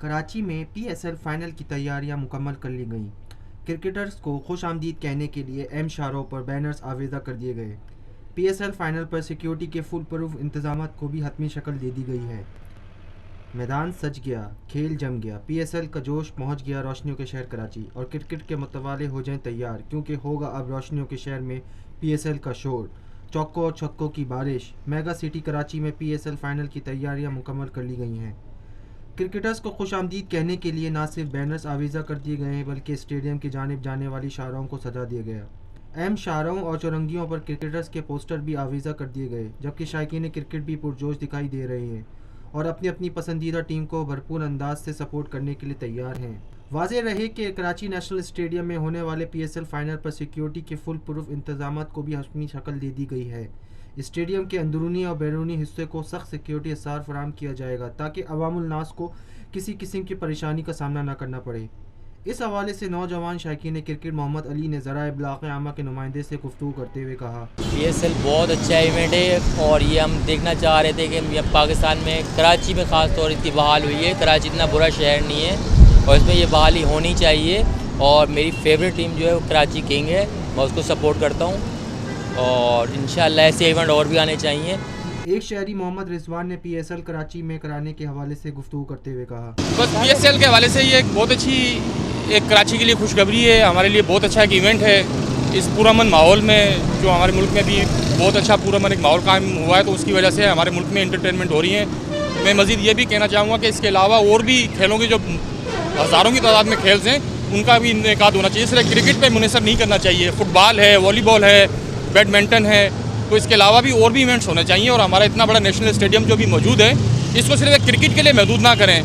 कराची में PSL final की तैयारियां मुकम्मल कर ली गईं। क्रिकेटर्स को खुशामदीद कहने के लिए एम शाहरों पर बैनर्स आवेजा कर दिए गए। पीएसएल फाइनल पर सिक्योरिटी के फुल प्रूफ इंतजाम को भी हतमी शक्ल दे दी गई है। मैदान सज गया, खेल जम गया, पीएसएल का जोश पहुंच गया रोशनियों के शहर कराची और क्रिकेट के मतवाले हो जाएं तैयार, क्योंकि होगा अब रोशनियों के शहर में पीएसएल का शोर। चौकों और छक्कों की बारिश। मेगा सिटी कराची में पीएसएल फाइनल की तैयारियां मुकम्मल कर ली गई हैं। क्रिकेटर्स को खुशामदीद कहने के लिए न सिर्फ बैनर्स आवीज़ा कर दिए गए हैं, बल्कि स्टेडियम की जानिब जाने वाली शाहराहों को सजा दिया गया। अहम शाहराहों और चौरंगियों पर क्रिकेटर्स के पोस्टर भी आवीज़ा कर दिए गए, जबकि शायकीन क्रिकेट भी पुरजोश दिखाई दे रहे हैं और अपनी अपनी पसंदीदा टीम को भरपूर अंदाज से सपोर्ट करने के लिए तैयार हैं। वाज़ेह रहे कि कराची नेशनल स्टेडियम में होने वाले पीएसएल फाइनल पर सिक्योरिटी के फुल प्रूफ इंतजाम को भी हतमी शक्ल दे दी गई है। स्टेडियम के अंदरूनी और बैरूनी हिस्से को सख्त सिक्योरिटी असार फराम किया जाएगा, ताकि अवामुल नास को किसी किस्म की परेशानी का सामना न करना पड़े। इस हवाले से नौजवान शायकीन क्रिकेट मोहम्मद अली ने ज़राए इब्लाग़ आमा के नुमाइंदे से गुफ्तगू करते हुए कहा, पीएसएल बहुत अच्छा इवेंट है और ये हम देखना चाह रहे थे कि पाकिस्तान में कराची में ख़ास तौर इसकी बहाल हुई है। कराची इतना बुरा शहर नहीं है और इसमें ये बहाली होनी चाहिए और मेरी फेवरेट टीम जो है वो कराची किंग है, मैं उसको सपोर्ट करता हूँ और इंशाल्लाह ऐसे इवेंट और भी आने चाहिए। एक शहरी मोहम्मद रिजवान ने पीएसएल कराची में कराने के हवाले से गुफ्तगू करते हुए कहा, बस पीएसएल के हवाले से ये एक बहुत अच्छी एक कराची के लिए खुशखबरी है, हमारे लिए बहुत अच्छा एक इवेंट है। इस पुरअमन माहौल में जो हमारे मुल्क में भी बहुत अच्छा पुरअमन एक माहौल कायम हुआ है, तो उसकी वजह से हमारे मुल्क में इंटरटेनमेंट हो रही है। मैं मज़ीद ये भी कहना चाहूँगा कि इसके अलावा और भी खेलों के जो हज़ारों की तादाद में खेल हैं उनका भी इनेकाद होना चाहिए। सिर्फ क्रिकेट पर मुनहसर नहीं करना चाहिए, फुटबॉल है, वॉलीबॉल है, बैडमिंटन है, तो इसके अलावा भी और भी इवेंट्स होने चाहिए। और हमारा इतना बड़ा नेशनल स्टेडियम जो भी मौजूद है, इसको सिर्फ क्रिकेट के लिए महदूद ना करें,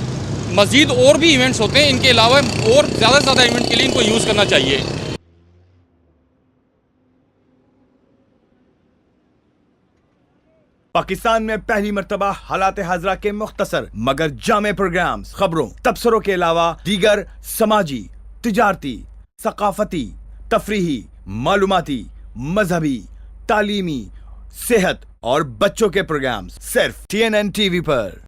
मज़ीद और भी इवेंट्स होते हैं, इनके अलावा और ज़्यादा से ज़्यादा इवेंट के लिए इनको यूज़ करना चाहिए। पाकिस्तान में पहली मर्तबा हालात हाजरा के मुख्तसर मगर जामे प्रोग्राम्स, खबरों, तबसरों के अलावा दीगर समाजी, तिजारती, सकाफती, तफरीही, मालूमाती, मजहबी, तालीमी, सेहत और बच्चों के प्रोग्राम्स सिर्फ TNN TV पर।